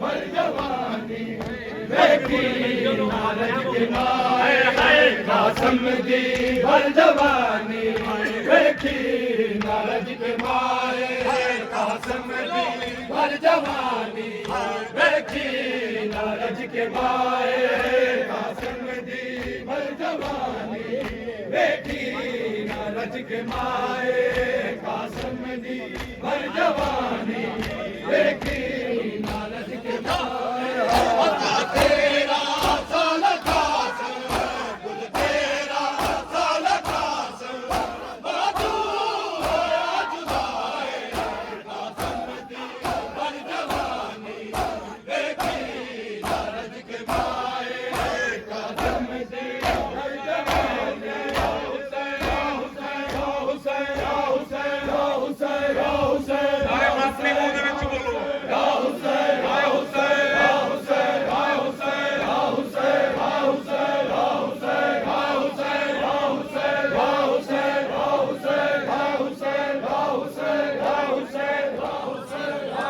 भर जवानी देखी नारद के माए कासम दी भर जवानी देखी नारद के माए कासम दी भर जवानी देखी नारद के माए कासम दी भर जवानी देखी नारद के माए